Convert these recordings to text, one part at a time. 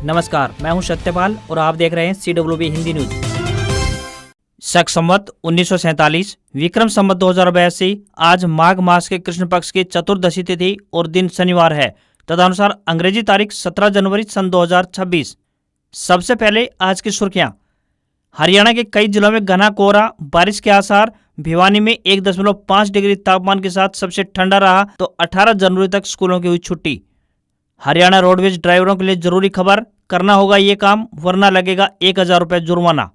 नमस्कार, मैं हूं सत्यपाल और आप देख रहे हैं CWB हिंदी न्यूज। शक संवत 1947 विक्रम संवत 2082 आज माघ मास के कृष्ण पक्ष की चतुर्दशी तिथि और दिन शनिवार है। तदनुसार अंग्रेजी तारीख 17 जनवरी सन 2026। सबसे पहले आज की सुर्खियां। हरियाणा के कई जिलों में घना कोहरा, बारिश के आसार। भिवानी में 1.5 डिग्री तापमान के साथ सबसे ठंडा रहा तो 18 जनवरी तक स्कूलों की हुई छुट्टी। हरियाणा रोडवेज ड्राइवरों के लिए जरूरी खबर, करना होगा ये काम वरना लगेगा 1000 रुपये जुर्माना।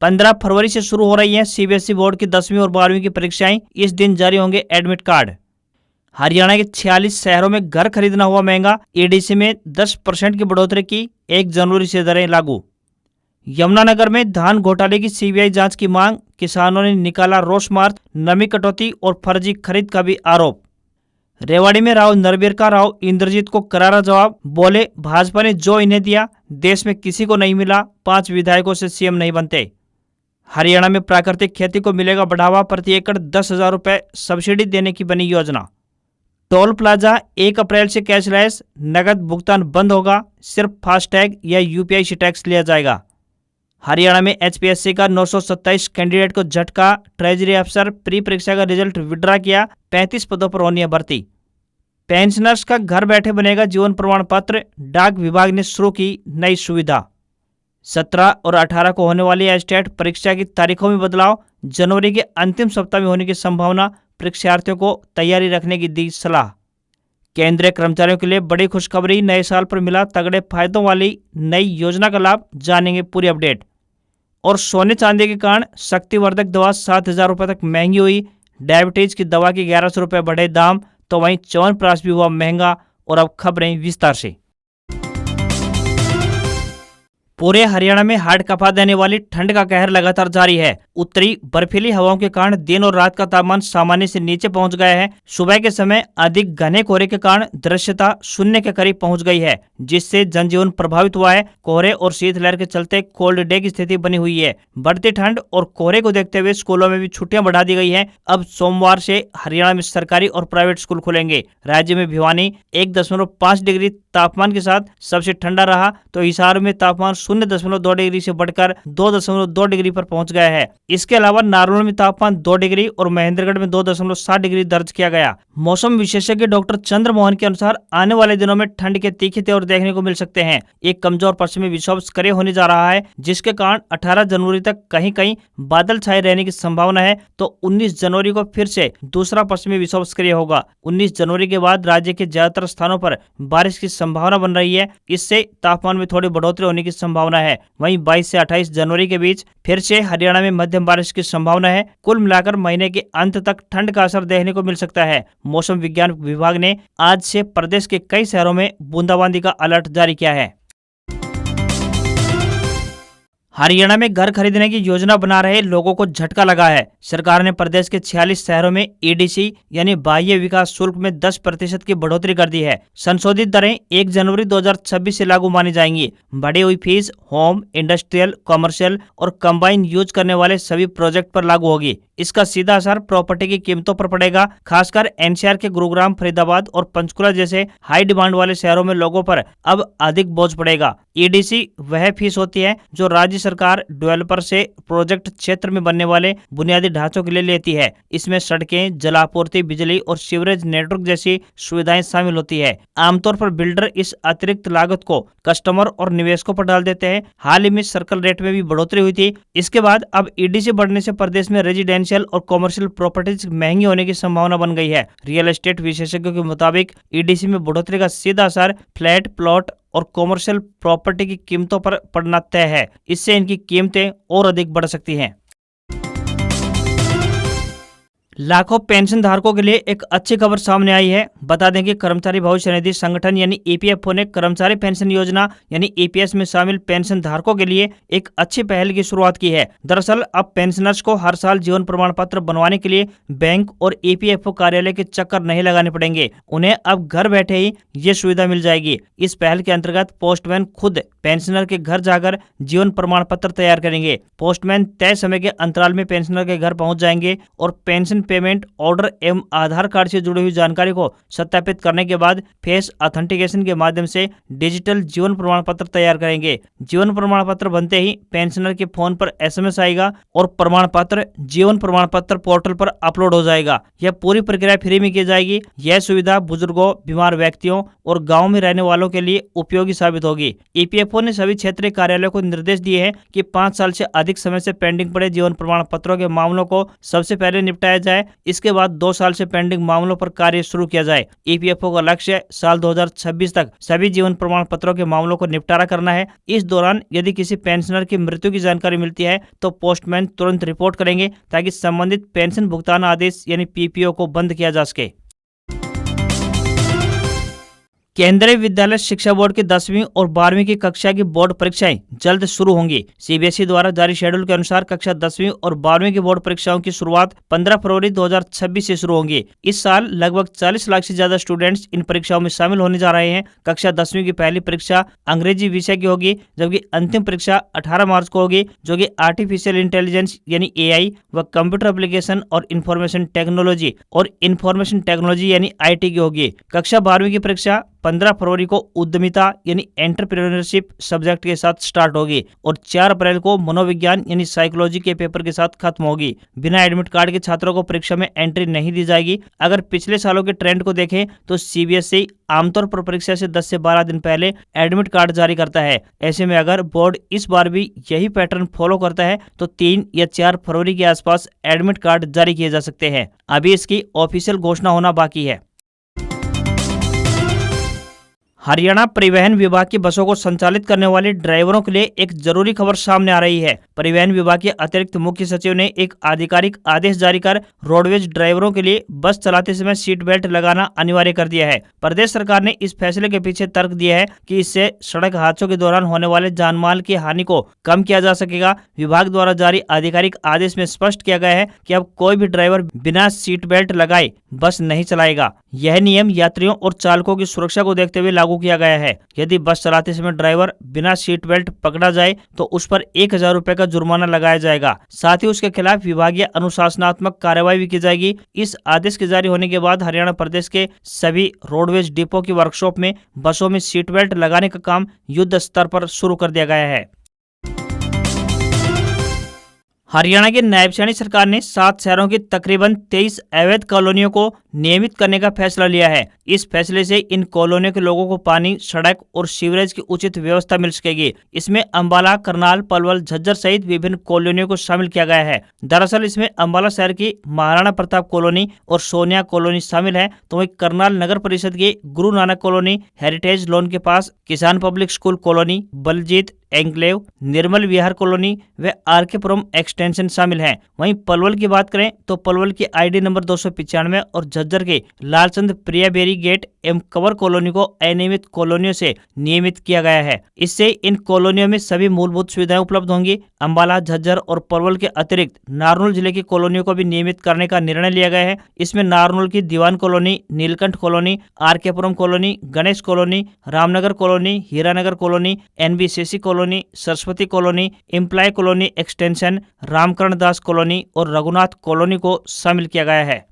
15 फरवरी से शुरू हो रही है CBSE बोर्ड की 10वीं और 12वीं की परीक्षाएं। इस दिन जारी होंगे एडमिट कार्ड। हरियाणा के 46 शहरों में घर खरीदना हुआ महंगा। EDC में 10% की बढ़ोतरी की, 1 जनवरी से दरें लागू। यमुनानगर में धान घोटाले की CBI जांच की मांग, किसानों ने निकाला रोष मार्च। नमी कटौती और फर्जी खरीद का भी आरोप। रेवाड़ी में राव नरबीर का राव इंद्रजीत को करारा जवाब, बोले भाजपा ने जो इन्हें दिया देश में किसी को नहीं मिला, 5 विधायकों से CM नहीं बनते। हरियाणा में प्राकृतिक खेती को मिलेगा बढ़ावा, प्रति एकड़ 10,000 रुपये सब्सिडी देने की बनी योजना। टोल प्लाजा 1 अप्रैल से कैशलेस, नगद भुगतान बंद होगा, सिर्फ फास्टैग या UPI से टैक्स लिया जाएगा। हरियाणा में HPSC का 927 कैंडिडेट को झटका, ट्रेजरी अफसर प्री परीक्षा का रिजल्ट विड्रा किया, 35 पदों पर होनी है भर्ती। पेंशनर्स का घर बैठे बनेगा जीवन प्रमाण पत्र, डाक विभाग ने शुरू की नई सुविधा। 17 और 18 को होने वाली एस्टेट परीक्षा की तारीखों में बदलाव, जनवरी के अंतिम सप्ताह में होने की संभावना, परीक्षार्थियों को तैयारी रखने की दी सलाह। केंद्रीय कर्मचारियों के लिए बड़ी खुशखबरी, नए साल पर मिला तगड़े फायदों वाली नई योजना का लाभ, जानेंगे पूरी अपडेट। और सोने चांदी के कारण शक्तिवर्धक दवा 7,000 रुपये तक महंगी हुई। डायबिटीज की दवा के 1100 रुपये बढ़े दाम, तो वहीं च्यवनप्राश भी हुआ महंगा। और अब खबरें विस्तार से। पूरे हरियाणा में हाड़ कपा देने वाली ठंड का कहर लगातार जारी है। उत्तरी बर्फीली हवाओं के कारण दिन और रात का तापमान सामान्य से नीचे पहुंच गया है। सुबह के समय अधिक घने कोहरे के कारण दृश्यता शून्य के करीब पहुंच गई है, जिससे जनजीवन प्रभावित हुआ है। कोहरे और शीतलहर के चलते कोल्ड डे की स्थिति बनी हुई है। बढ़ती ठंड और कोहरे को देखते हुए स्कूलों में भी छुट्टियां बढ़ा दी गई हैं। अब सोमवार से हरियाणा में सरकारी और प्राइवेट स्कूल खुलेंगे। राज्य में भिवानी 1.5 डिग्री तापमान के साथ सबसे ठंडा रहा तो हिसार में तापमान 0.2 डिग्री से बढ़कर 2.2 डिग्री पर पहुंच गया है। इसके अलावा नारनौल में तापमान 2 डिग्री और महेंद्रगढ़ में 2.7 डिग्री दर्ज किया गया। मौसम विशेषज्ञ डॉक्टर चंद्र मोहन के अनुसार आने वाले दिनों में ठंड के तीखे तेवर देखने को मिल सकते हैं। एक कमजोर पश्चिमी विक्षोभ सक्रिय होने जा रहा है, जिसके कारण 18 जनवरी तक कहीं कहीं बादल छाए रहने की संभावना है, तो 19 जनवरी को फिर से दूसरा पश्चिमी विक्षोभ सक्रिय होगा। 19 जनवरी के बाद राज्य के ज्यादातर स्थानों पर बारिश की संभावना बन रही है। इससे तापमान में थोड़ी बढ़ोतरी होने की संभावना है। वहीं 22 से 28 जनवरी के बीच फिर से हरियाणा में मध्यम बारिश की संभावना है। कुल मिलाकर महीने के अंत तक ठंड का असर देखने को मिल सकता है। मौसम विज्ञान विभाग ने आज से प्रदेश के कई शहरों में बूंदाबांदी का अलर्ट जारी किया है। हरियाणा में घर खरीदने की योजना बना रहे लोगों को झटका लगा है। सरकार ने प्रदेश के 46 शहरों में EDC यानी बाह्य विकास शुल्क में 10% की बढ़ोतरी कर दी है। संशोधित दरें 1 जनवरी 2026 से लागू मानी जाएंगी। बढ़ी हुई फीस होम, इंडस्ट्रियल, कॉमर्शियल और कंबाइन यूज करने वाले सभी प्रोजेक्ट पर लागू होगी। इसका सीधा असर प्रॉपर्टी की कीमतों पर पड़ेगा। खासकर NCR के गुरुग्राम, फरीदाबाद और पंचकुला जैसे हाई डिमांड वाले शहरों में लोगों पर अब अधिक बोझ पड़ेगा। EDC वह फीस होती है जो राज्य सरकार डेवलपर से प्रोजेक्ट क्षेत्र में बनने वाले बुनियादी ढांचों के लिए लेती है। इसमें सड़कें, जलापूर्ति, बिजली और सीवरेज नेटवर्क जैसी सुविधाएं शामिल होती है। आमतौर पर बिल्डर इस अतिरिक्त लागत को कस्टमर और निवेशकों पर डाल देते हैं। हाल ही में सर्कल रेट में भी बढ़ोतरी हुई थी। इसके बाद अब EDC बढ़ने से प्रदेश में रेजिडेंशियल और कॉमर्शियल प्रॉपर्टीज महंगी होने की संभावना बन गई है। रियल एस्टेट विशेषज्ञों के मुताबिक EDC में बढ़ोतरी का सीधा असर फ्लैट, प्लॉट और कॉमर्शियल प्रॉपर्टी की कीमतों पर पड़ना तय है। इससे इनकी कीमतें और अधिक बढ़ सकती हैं। लाखों पेंशन धारकों के लिए एक अच्छी खबर सामने आई है। बता दें कि कर्मचारी भविष्य निधि संगठन यानी EPFO ने कर्मचारी पेंशन योजना यानी EPS में शामिल पेंशन धारकों के लिए एक अच्छी पहल की शुरुआत की है। दरअसल अब पेंशनर्स को हर साल जीवन प्रमाण पत्र बनवाने के लिए बैंक और EPFO कार्यालय के चक्कर नहीं लगाने पड़ेंगे। उन्हें अब घर बैठे ही ये सुविधा मिल जाएगी। इस पहल के अंतर्गत पोस्टमैन खुद पेंशनर के घर जाकर जीवन प्रमाण पत्र तैयार करेंगे। पोस्टमैन तय समय के अंतराल में पेंशनर के घर पहुंच जाएंगे और पेंशन पेमेंट ऑर्डर एवं आधार कार्ड से जुड़ी हुई जानकारी को सत्यापित करने के बाद फेस ऑथेंटिकेशन के माध्यम से डिजिटल जीवन प्रमाण पत्र तैयार करेंगे। जीवन प्रमाण पत्र बनते ही पेंशनर के फोन पर SMS आएगा और प्रमाण पत्र जीवन प्रमाण पत्र पोर्टल पर अपलोड हो जाएगा। यह पूरी प्रक्रिया फ्री में की जाएगी। यह सुविधा बुजुर्गों, बीमार व्यक्तियों और गाँव में रहने वालों के लिए उपयोगी साबित होगी। EPFO ने सभी क्षेत्रीय कार्यालयों को निर्देश दिए हैं कि 5 साल से अधिक समय से पेंडिंग पड़े जीवन प्रमाण पत्रों के मामलों को सबसे पहले निपटाया जाए। इसके बाद 2 साल से पेंडिंग मामलों पर कार्य शुरू किया जाए। EPFO का लक्ष्य साल 2026 तक सभी जीवन प्रमाण पत्रों के मामलों को निपटारा करना है। इस दौरान यदि किसी पेंशनर की मृत्यु की जानकारी मिलती है तो पोस्टमैन तुरंत रिपोर्ट करेंगे ताकि संबंधित पेंशन भुगतान आदेश यानी PPO को बंद किया जा सके। केंद्रीय विद्यालय शिक्षा बोर्ड की 10वीं और 12वीं की कक्षा की बोर्ड परीक्षाएं जल्द शुरू होंगी। CBSE द्वारा जारी शेड्यूल के अनुसार कक्षा 10वीं और 12वीं की बोर्ड परीक्षाओं की शुरुआत 15 फरवरी 2026 से शुरू होंगी। इस साल लगभग 40 लाख से ज्यादा स्टूडेंट्स इन परीक्षाओं में शामिल होने जा रहे हैं। कक्षा 10वीं की पहली परीक्षा अंग्रेजी विषय की होगी, जबकि अंतिम परीक्षा 18 मार्च को होगी, जो कि आर्टिफिशियल इंटेलिजेंस यानी AI व कंप्यूटर एप्लीकेशन और इंफॉर्मेशन टेक्नोलॉजी यानी IT की होगी। कक्षा 12वीं की परीक्षा 15 फरवरी को उद्यमिता यानी एंटरप्रेन्योरशिप सब्जेक्ट के साथ स्टार्ट होगी और 4 अप्रैल को मनोविज्ञान यानी साइकोलॉजी के पेपर के साथ खत्म होगी। बिना एडमिट कार्ड के छात्रों को परीक्षा में एंट्री नहीं दी जाएगी। अगर पिछले सालों के ट्रेंड को देखें तो CBSE आमतौर पर परीक्षा से 10 से 12 दिन पहले एडमिट कार्ड जारी करता है। ऐसे में अगर बोर्ड इस बार भी यही पैटर्न फॉलो करता है तो 3 या 4 फरवरी के आसपास एडमिट कार्ड जारी किए जा सकते हैं। अभी इसकी ऑफिशियल घोषणा होना बाकी है। हरियाणा परिवहन विभाग की बसों को संचालित करने वाले ड्राइवरों के लिए एक जरूरी खबर सामने आ रही है। परिवहन विभाग के अतिरिक्त मुख्य सचिव ने एक आधिकारिक आदेश जारी कर रोडवेज ड्राइवरों के लिए बस चलाते समय सीट बेल्ट लगाना अनिवार्य कर दिया है। प्रदेश सरकार ने इस फैसले के पीछे तर्क दिया है कि इससे सड़क हादसों के दौरान होने वाले जानमाल की हानि को कम किया जा सकेगा। विभाग द्वारा जारी आधिकारिक आदेश में स्पष्ट किया गया है कि अब कोई भी ड्राइवर बिना सीट बेल्ट लगाए बस नहीं चलाएगा। यह नियम यात्रियों और चालकों की सुरक्षा को देखते हुए लागू किया गया है। यदि बस चलाते समय ड्राइवर बिना सीट बेल्ट पकड़ा जाए तो उस पर 1000 रुपए का जुर्माना लगाया जाएगा। साथ ही उसके खिलाफ विभागीय अनुशासनात्मक कार्रवाई भी की जाएगी। इस आदेश के जारी होने के बाद हरियाणा प्रदेश के सभी रोडवेज डिपो की वर्कशॉप में बसों में सीट बेल्ट लगाने का काम युद्ध स्तर पर शुरू कर दिया गया है। हरियाणा की नायब सैनी सरकार ने 7 शहरों की तकरीबन 23 अवैध कॉलोनियों को नियमित करने का फैसला लिया है। इस फैसले से इन कॉलोनियों के लोगों को पानी, सड़क और सीवरेज की उचित व्यवस्था मिल सकेगी। इसमें अंबाला, करनाल, पलवल, झज्जर सहित विभिन्न कॉलोनियों को शामिल किया गया है। दरअसल इसमें अंबाला शहर की महाराणा प्रताप कॉलोनी और सोनिया कॉलोनी शामिल है, तो वहीं करनाल नगर परिषद की Guru Nanak colony, heritage loan के पास Kisan public school colony, Baljeet enclave, Nirmal Vihar colony व RK पुरम एक्सटेंशन शामिल हैं। वहीं पलवल की बात करें तो पलवल की ID नंबर 295 और झज्जर के लालचंद प्रिया बेरी गेट एवं कवर कॉलोनी को अनियमित कॉलोनियों से नियमित किया गया है। इससे इन कॉलोनियों में सभी मूलभूत सुविधाएं उपलब्ध होंगी। अंबाला, झज्जर और पलवल के अतिरिक्त नारनौल जिले की कॉलोनियों को भी नियमित करने का निर्णय लिया गया है। इसमें नारनौल की Diwan colony, Neelkanth colony, RK Puram colony, Ganesh colony, Ramnagar colony, Hiranagar colony, NBCC colony, Saraswati colony, employee colony extension, Ramkaran Das colony और रघुनाथ कॉलोनी को शामिल किया गया है।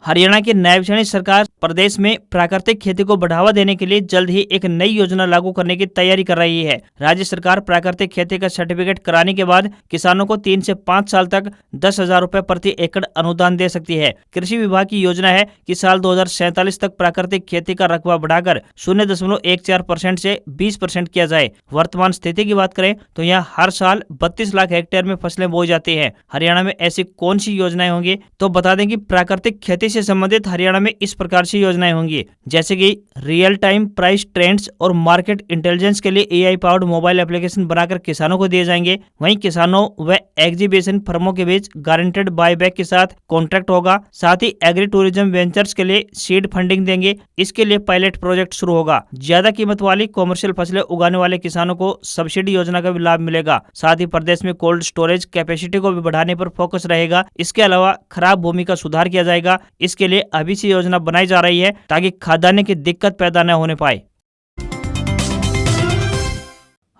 हरियाणा की नायब सैनी सरकार प्रदेश में प्राकृतिक खेती को बढ़ावा देने के लिए जल्द ही एक नई योजना लागू करने की तैयारी कर रही है। राज्य सरकार प्राकृतिक खेती का सर्टिफिकेट कराने के बाद किसानों को 3 से 5 साल तक 10,000 रुपए प्रति एकड़ अनुदान दे सकती है। कृषि विभाग की योजना है कि साल 2047 तक प्राकृतिक खेती का रकबा बढ़ाकर 0.14% से 20% किया जाए। वर्तमान स्थिति की बात करें तो यहाँ हर साल 32 लाख हेक्टेयर में फसलें बोई जाती है। हरियाणा में ऐसी कौन सी योजनाएं होंगी, तो बता दें कि प्राकृतिक खेती से संबंधित हरियाणा में इस प्रकार से योजनाएं होंगी, जैसे कि रियल टाइम प्राइस ट्रेंड्स और मार्केट इंटेलिजेंस के लिए AI पावर्ड मोबाइल एप्लीकेशन बनाकर किसानों को दिए जाएंगे। वहीं किसानों व एग्जीबिशन फर्मों के बीच गारंटेड बायबैक के साथ कॉन्ट्रैक्ट होगा। साथ ही एग्री टूरिज्म वेंचर्स के लिए सीड फंडिंग देंगे। इसके लिए पायलट प्रोजेक्ट शुरू होगा। ज्यादा कीमत वाली कॉमर्शियल फसलें उगाने वाले किसानों को सब्सिडी योजना का भी लाभ मिलेगा। साथ ही प्रदेश में कोल्ड स्टोरेज कैपेसिटी को भी बढ़ाने पर फोकस रहेगा। इसके अलावा खराब भूमि का सुधार किया जाएगा। इसके लिए अभी से योजना बनाई जा रही है ताकि खाद्यान्न की दिक्कत पैदा न होने पाए।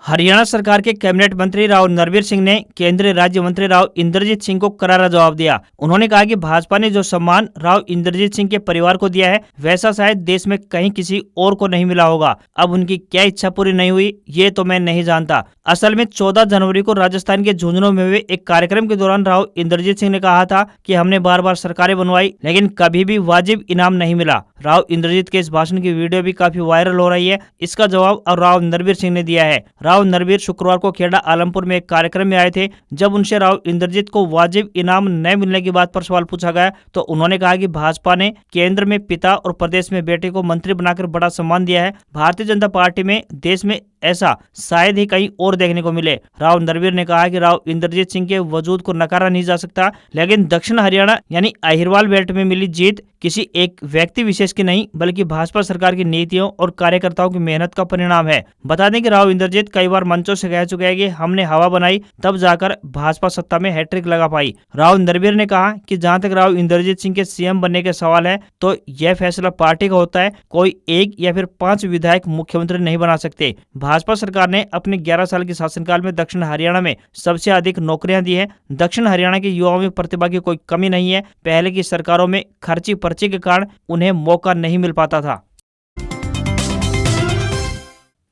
हरियाणा सरकार के कैबिनेट मंत्री राव नरवीर सिंह ने केंद्रीय राज्य मंत्री राव इंद्रजीत सिंह को करारा जवाब दिया। उन्होंने कहा कि भाजपा ने जो सम्मान राव इंद्रजीत सिंह के परिवार को दिया है वैसा शायद देश में कहीं किसी और को नहीं मिला होगा। अब उनकी क्या इच्छा पूरी नहीं हुई ये तो मैं नहीं जानता। असल में 14 जनवरी को राजस्थान के झुंझुनू में हुए एक कार्यक्रम के दौरान राव इंद्रजीत सिंह ने कहा था कि हमने बार बार सरकारें बनवाई लेकिन कभी भी वाजिब इनाम नहीं मिला। राव इंद्रजीत के इस भाषण की वीडियो भी काफी वायरल हो रही है। इसका जवाब अब राव नरवीर सिंह ने दिया है। राव नरवीर शुक्रवार को खेड़ा आलमपुर में एक कार्यक्रम में आए थे। जब उनसे राव इंद्रजीत को वाजिब इनाम न मिलने की बात पर सवाल पूछा गया तो उन्होंने कहा कि भाजपा ने केंद्र में पिता और प्रदेश में बेटे को मंत्री बनाकर बड़ा सम्मान दिया है। भारतीय जनता पार्टी में देश में ऐसा शायद ही कहीं और देखने को मिले। राव नरवीर ने कहा कि राव इंद्रजीत सिंह के वजूद को नकारा नहीं जा सकता, लेकिन दक्षिण हरियाणा यानी अहिरवाल बेल्ट में मिली जीत किसी एक व्यक्ति विशेष की नहीं बल्कि भाजपा सरकार की नीतियों और कार्यकर्ताओं की मेहनत का परिणाम है। बता दें कि राव इंद्रजीत कई बार मंचों से कह चुके हैं कि हमने हवा बनाई तब जाकर भाजपा सत्ता में हैट्रिक लगा पाई। राव नरवीर ने कहा कि जहां तक राव इंद्रजीत सिंह के सीएम बनने के सवाल है तो यह फैसला पार्टी का होता है। कोई एक या फिर 5 विधायक मुख्यमंत्री नहीं बना सकते। भाजपा सरकार ने अपने 11 साल के शासनकाल में दक्षिण हरियाणा में सबसे अधिक नौकरियां दी है। दक्षिण हरियाणा के युवाओं में प्रतिभा की कोई कमी नहीं है। पहले की सरकारों में खर्ची पर्ची के कारण उन्हें मौका नहीं मिल पाता था।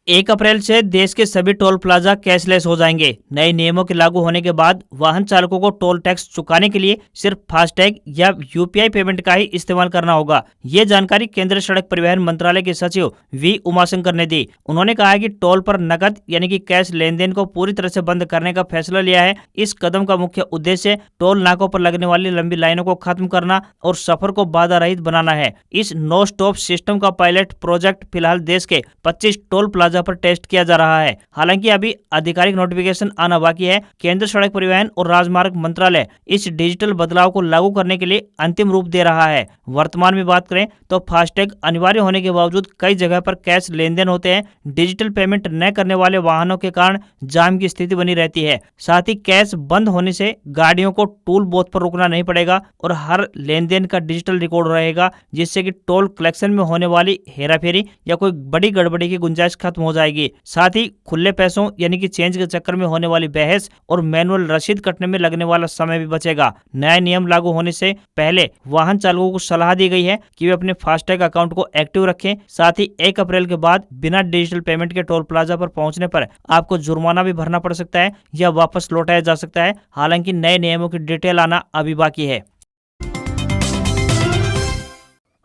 1 अप्रैल से देश के सभी टोल प्लाजा कैशलेस हो जाएंगे। नए नियमों के लागू होने के बाद वाहन चालकों को टोल टैक्स चुकाने के लिए सिर्फ फास्टैग या यूपीआई पेमेंट का ही इस्तेमाल करना होगा। ये जानकारी केंद्रीय सड़क परिवहन मंत्रालय के सचिव वी उमाशंकर ने दी। उन्होंने कहा कि टोल पर नकद यानी कि कैश लेन देन को पूरी तरह से बंद करने का फैसला लिया है। इस कदम का मुख्य उद्देश्य टोल नाकों पर लगने वाली लंबी लाइनों को खत्म करना और सफर को बाधा रहित बनाना है। इस नो स्टॉप सिस्टम का पायलट प्रोजेक्ट फिलहाल देश के 25 टोल प्लाजा पर टेस्ट किया जा रहा है। हालांकि अभी आधिकारिक नोटिफिकेशन आना बाकी है। केंद्र सड़क परिवहन और राजमार्ग मंत्रालय इस डिजिटल बदलाव को लागू करने के लिए अंतिम रूप दे रहा है। वर्तमान में बात करें तो फास्टैग अनिवार्य होने के बावजूद कई जगह पर कैश लेन देन होते हैं। डिजिटल पेमेंट न करने वाले वाहनों के कारण जाम की स्थिति बनी रहती है। साथ ही कैश बंद होने से गाड़ियों को टोल बूथ पर रुकना नहीं पड़ेगा और हर लेन देन का डिजिटल रिकॉर्ड रहेगा, जिससे कि टोल कलेक्शन में होने वाली हेराफेरी या कोई बड़ी गड़बड़ी की गुंजाइश खत्म हो जाएगी। साथ ही खुले पैसों यानी कि चेंज के चक्कर में होने वाली बहस और मैनुअल रसीद कटने में लगने वाला समय भी बचेगा। नए नियम लागू होने से पहले वाहन चालकों को सलाह दी गई है कि वे अपने फास्टैग अकाउंट को एक्टिव रखें। साथ ही 1 अप्रैल के बाद बिना डिजिटल पेमेंट के टोल प्लाजा पर पहुंचने पर आपको जुर्माना भी भरना पड़ सकता है या वापस लौटाया जा सकता है। हालांकि नए नियमों की डिटेल आना अभी बाकी है।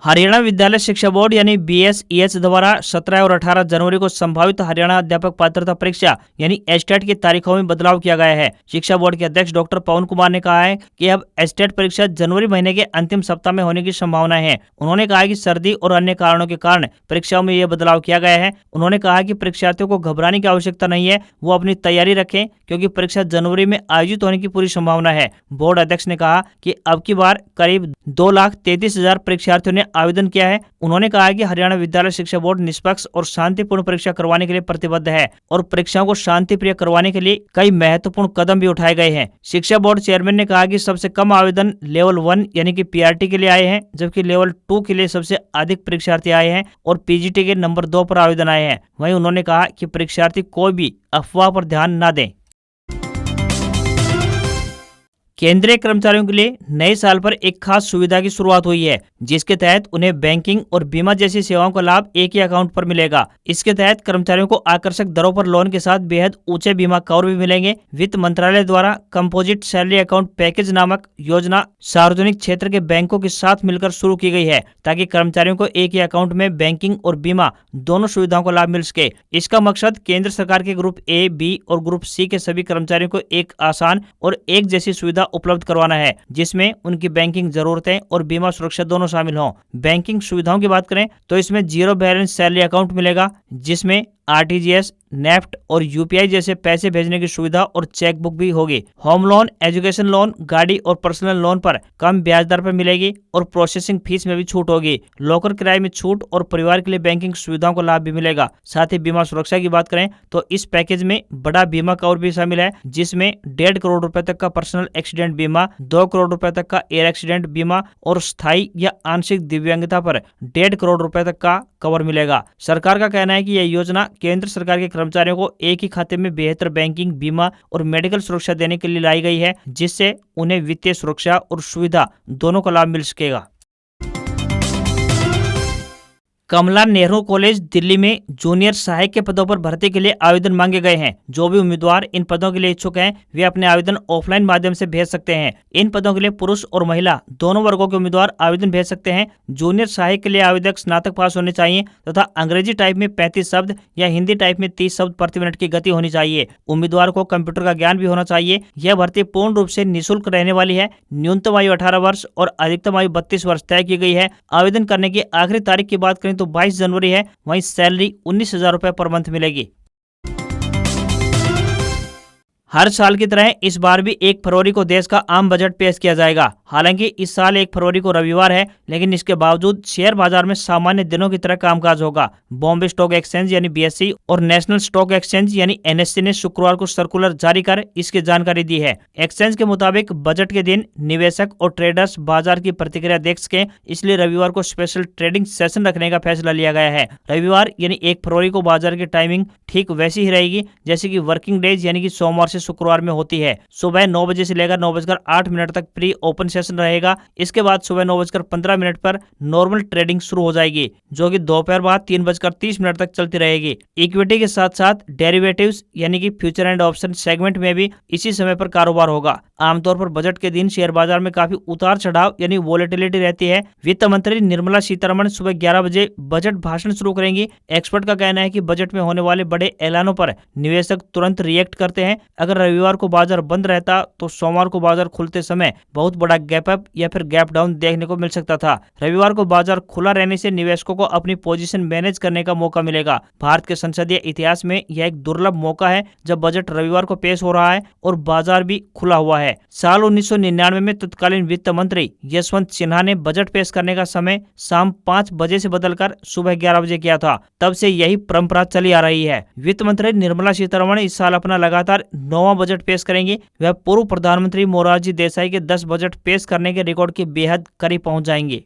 हरियाणा विद्यालय शिक्षा बोर्ड यानी BSEH द्वारा 17 और 18 जनवरी को संभावित हरियाणा अध्यापक पात्रता परीक्षा यानी एस्टेट की तारीखों में बदलाव किया गया है। शिक्षा बोर्ड के अध्यक्ष डॉक्टर पवन कुमार ने कहा है कि अब एस्टेट परीक्षा जनवरी महीने के अंतिम सप्ताह में होने की संभावना है। उन्होंने कहा कि सर्दी और अन्य कारणों के कारण परीक्षाओं में यह बदलाव किया गया है। उन्होंने कहा कि परीक्षार्थियों को घबराने की आवश्यकता नहीं है, वो अपनी तैयारी रखें क्योंकि परीक्षा जनवरी में आयोजित होने की पूरी संभावना है। बोर्ड अध्यक्ष ने कहा कि अब की बार करीब 2,33,000 परीक्षार्थियों ने आवेदन किया है। उन्होंने कहा कि हरियाणा विद्यालय शिक्षा बोर्ड निष्पक्ष और शांतिपूर्ण परीक्षा करवाने के लिए प्रतिबद्ध है और परीक्षाओं को शांतिप्रिय करवाने के लिए कई महत्वपूर्ण कदम भी उठाए गए हैं। शिक्षा बोर्ड चेयरमैन ने कहा कि सबसे कम आवेदन लेवल 1 यानी कि PRT के लिए आए हैं, जबकि लेवल 2 के लिए सबसे अधिक परीक्षार्थी आए हैं और PGT के नंबर 2 पर आवेदन आए हैं। वहीं उन्होंने कहा कि परीक्षार्थी कोई भी अफवाह पर ध्यान न दें। केंद्रीय कर्मचारियों के लिए नए साल पर एक खास सुविधा की शुरुआत हुई है, जिसके तहत उन्हें बैंकिंग और बीमा जैसी सेवाओं का लाभ एक ही अकाउंट पर मिलेगा। इसके तहत कर्मचारियों को आकर्षक दरों पर लोन के साथ बेहद ऊंचे बीमा कवर भी मिलेंगे। वित्त मंत्रालय द्वारा कंपोजिट सैलरी अकाउंट पैकेज नामक योजना सार्वजनिक क्षेत्र के बैंकों के साथ मिलकर शुरू की गई है, ताकि कर्मचारियों को एक ही अकाउंट में बैंकिंग और बीमा दोनों सुविधाओं का लाभ मिल सके। इसका मकसद केंद्र सरकार के ग्रुप A, B और ग्रुप C के सभी कर्मचारियों को एक आसान और एक जैसी सुविधा उपलब्ध करवाना है, जिसमें उनकी बैंकिंग जरूरतें और बीमा सुरक्षा दोनों शामिल हों। बैंकिंग सुविधाओं की बात करें तो इसमें 0 बैलेंस सैलरी अकाउंट मिलेगा, जिसमें RTGS, नेफ्ट और UPI जैसे पैसे भेजने की सुविधा और चेकबुक भी होगी। होम लोन, एजुकेशन लोन, गाड़ी और पर्सनल लोन पर कम ब्याज दर पर मिलेगी और प्रोसेसिंग फीस में भी छूट होगी। लॉकर किराए में छूट और परिवार के लिए बैंकिंग सुविधाओं का लाभ भी मिलेगा। साथ ही बीमा सुरक्षा की बात करें तो इस पैकेज में बड़ा बीमा कवर भी शामिल है, जिसमें 1.5 करोड़ रुपए तक का पर्सनल एक्सीडेंट बीमा, 2 करोड़ रुपए तक का एयर एक्सीडेंट बीमा और स्थायी या आंशिक दिव्यांगता पर 1.5 करोड़ रुपए तक का कवर मिलेगा। सरकार का कहना है कि यह योजना केंद्र सरकार के कर्मचारियों को एक ही खाते में बेहतर बैंकिंग, बीमा और मेडिकल सुरक्षा देने के लिए लाई गई है, जिससे उन्हें वित्तीय सुरक्षा और सुविधा दोनों का लाभ मिल सकेगा। कमला नेहरू कॉलेज दिल्ली में जूनियर सहायक के पदों पर भर्ती के लिए आवेदन मांगे गए हैं। जो भी उम्मीदवार इन पदों के लिए इच्छुक हैं, वे अपने आवेदन ऑफलाइन माध्यम से भेज सकते हैं। इन पदों के लिए पुरुष और महिला दोनों वर्गों के उम्मीदवार आवेदन भेज सकते हैं। जूनियर सहायक के लिए आवेदक स्नातक पास होने चाहिए तथा अंग्रेजी टाइप में 35 शब्द या हिंदी टाइप में 30 शब्द प्रति मिनट की गति होनी चाहिए। उम्मीदवार को कंप्यूटर का ज्ञान भी होना चाहिए। यह भर्ती पूर्ण रूप से निःशुल्क रहने वाली है। न्यूनतम आयु 18 वर्ष और अधिकतम आयु 32 वर्ष तय की गई है। आवेदन करने की आखिरी तारीख की बात करें तो 22 जनवरी है। वहीं सैलरी 19,000 रुपए पर मंथ मिलेगी। हर साल की तरह इस बार भी 1 फरवरी को देश का आम बजट पेश किया जाएगा। हालांकि इस साल 1 फरवरी को रविवार है, लेकिन इसके बावजूद शेयर बाजार में सामान्य दिनों की तरह कामकाज होगा। बॉम्बे स्टॉक एक्सचेंज यानी BSE और नेशनल स्टॉक एक्सचेंज यानी NSE ने शुक्रवार को सर्कुलर जारी कर इसकी जानकारी दी है। एक्सचेंज के मुताबिक बजट के दिन निवेशक और ट्रेडर्स बाजार की प्रतिक्रिया देख सके, इसलिए रविवार को स्पेशल ट्रेडिंग सेशन रखने का फैसला लिया गया है। रविवार यानी 1 फरवरी को बाजार की टाइमिंग ठीक वैसी ही रहेगी जैसे कि वर्किंग डेज यानी कि सोमवार से शुक्रवार में होती है। सुबह 9 बजे से लेकर 9:08 तक प्री ओपन सेशन रहेगा। इसके बाद सुबह 9:15 पर नॉर्मल ट्रेडिंग शुरू हो जाएगी, जो कि दोपहर बाद 3:30 तक चलती रहेगी। इक्विटी के साथ साथ डेरिवेटिव्स यानी कि फ्यूचर एंड ऑप्शन सेगमेंट में भी इसी समय पर कारोबार होगा। आमतौर पर बजट के दिन शेयर बाजार में काफी उतार चढ़ाव यानी वोलेटिलिटी रहती है। वित्त मंत्री निर्मला सीतारमण सुबह 11 बजे बजट भाषण शुरू करेंगी। एक्सपर्ट का कहना है कि बजट में होने वाले बड़े ऐलानों पर निवेशक तुरंत रिएक्ट करते हैं। अगर रविवार को बाजार बंद रहता तो सोमवार को बाजार खुलते समय बहुत बड़ा गैप अप या फिर गैप डाउन देखने को मिल सकता था। रविवार को बाजार खुला रहने से निवेशकों को अपनी पोजीशन मैनेज करने का मौका मिलेगा। भारत के संसदीय इतिहास में यह एक दुर्लभ मौका है जब बजट रविवार को पेश हो रहा है और बाजार भी खुला हुआ है। साल 1999 में तत्कालीन वित्त मंत्री यशवंत सिन्हा ने बजट पेश करने का समय शाम 5 बजे से बदलकर सुबह 11 बजे किया था। तब से यही परंपरा चली आ रही है। वित्त मंत्री निर्मला सीतारमण इस साल अपना लगातार 9वां बजट पेश करेंगे। वह पूर्व प्रधानमंत्री मोरारजी देसाई के 10 बजट पेश करने के रिकॉर्ड के बेहद करीब पहुंच जाएंगे।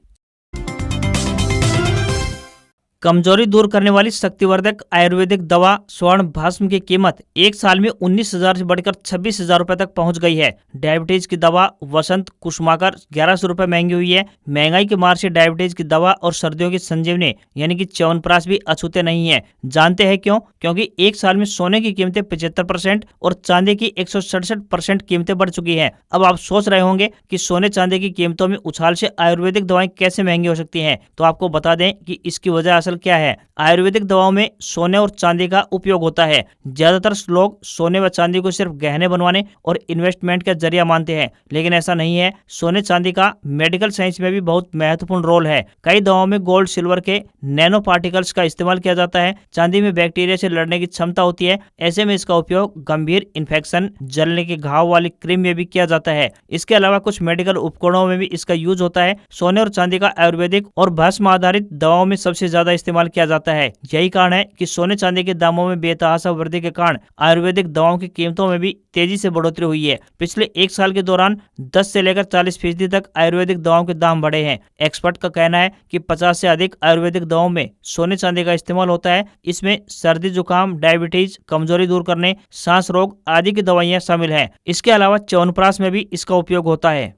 कमजोरी दूर करने वाली शक्तिवर्धक आयुर्वेदिक दवा स्वर्ण भस्म की कीमत 1 साल में 19,000 से बढ़कर 26,000 रुपए तक पहुंच गई है। डायबिटीज की दवा वसंत कुसुमाकर 1100 रुपए महंगी हुई है। महंगाई के मार से डायबिटीज की दवा और सर्दियों की संजीवनी यानी कि च्यवनप्राश भी अछूते नहीं है। जानते हैं क्यों? क्योंकि 1 साल में सोने की कीमतें 75% और चांदी की 167% कीमतें बढ़ चुकी हैं। अब आप सोच रहे होंगे कि सोने चांदी की कीमतों में उछाल से आयुर्वेदिक दवाएं कैसे महंगी हो सकती हैं। तो आपको बता दें कि इसकी वजह क्या है। आयुर्वेदिक दवाओं में सोने और चांदी का उपयोग होता है। ज्यादातर लोग सोने व चांदी को सिर्फ गहने बनवाने और इन्वेस्टमेंट का जरिया मानते हैं, लेकिन ऐसा नहीं है। सोने चांदी का मेडिकल साइंस में भी बहुत महत्वपूर्ण रोल है। कई दवाओं में गोल्ड सिल्वर के नैनो पार्टिकल्स का इस्तेमाल किया जाता है। चांदी में बैक्टीरिया से लड़ने की क्षमता होती है। ऐसे में इसका उपयोग गंभीर इन्फेक्शन, जलने के घाव वाली क्रीम में भी किया जाता है। इसके अलावा कुछ मेडिकल उपकरणों में भी इसका यूज होता है। सोने और चांदी का आयुर्वेदिक और भस्म आधारित दवाओं में सबसे ज्यादा इस्तेमाल किया जाता है। यही कारण है कि सोने चांदी के दामों में बेतहाशा वृद्धि के कारण आयुर्वेदिक दवाओं की कीमतों में भी तेजी से बढ़ोतरी हुई है। पिछले 1 साल के दौरान 10 से लेकर 40% तक आयुर्वेदिक दवाओं के दाम बढ़े हैं। एक्सपर्ट का कहना है कि 50 से अधिक आयुर्वेदिक दवाओं में सोने चांदी का इस्तेमाल होता है। इसमें सर्दी जुकाम, डायबिटीज, कमजोरी दूर करने, सांस रोग आदि की दवाइयां शामिल हैं। इसके अलावा च्यवनप्राश में भी इसका उपयोग होता है।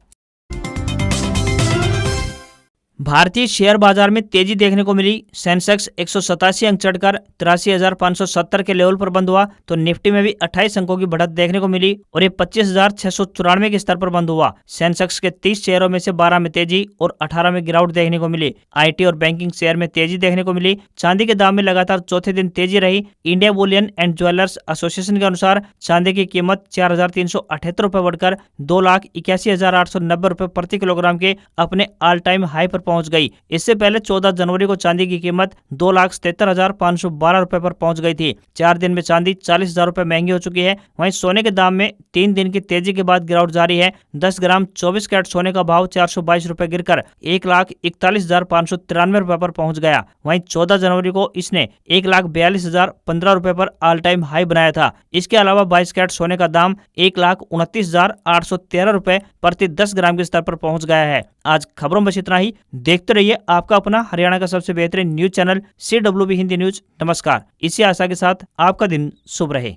भारतीय शेयर बाजार में तेजी देखने को मिली। सेंसेक्स 187 अंक चढ़कर 83,570 के लेवल पर बंद हुआ, तो निफ्टी में भी 28 अंकों की बढ़त देखने को मिली और ये 25,694 के स्तर पर बंद हुआ। सेंसेक्स के 30 शेयरों में से 12 में तेजी और 18 में गिरावट देखने को मिली। IT और बैंकिंग शेयर में तेजी देखने को मिली। चांदी के दाम में लगातार चौथे दिन तेजी रही। India Boolean and jewellers association के अनुसार चांदी की कीमत 4,378 रुपए बढ़कर 2,81,890 रुपए प्रति किलोग्राम के अपने ऑल टाइम हाई पर पहुंच गई। इससे पहले 14 जनवरी को चांदी की कीमत 2,77,512 रुपए पर पहुंच गई थी। 4 दिन में चांदी 40,000 रुपए महंगी हो चुकी है। वहीं सोने के दाम में 3 दिन की तेजी के बाद गिरावट जारी है। 10 ग्राम 24 कैरेट सोने का भाव 422 रुपए गिरकर 1,41,593 रुपए पर पहुंच गया। वहीं 14 जनवरी को इसने 1,42,015 रुपए पर ऑल टाइम हाई बनाया था। इसके अलावा 22 कैरेट सोने का दाम 1,29,813 रुपए प्रति 10 ग्राम के स्तर पर पहुंच गया है। आज खबरों में बस इतना ही। देखते रहिए आपका अपना हरियाणा का सबसे बेहतरीन news channel CWB Hindi news. नमस्कार। इसी आशा के साथ आपका दिन शुभ रहे।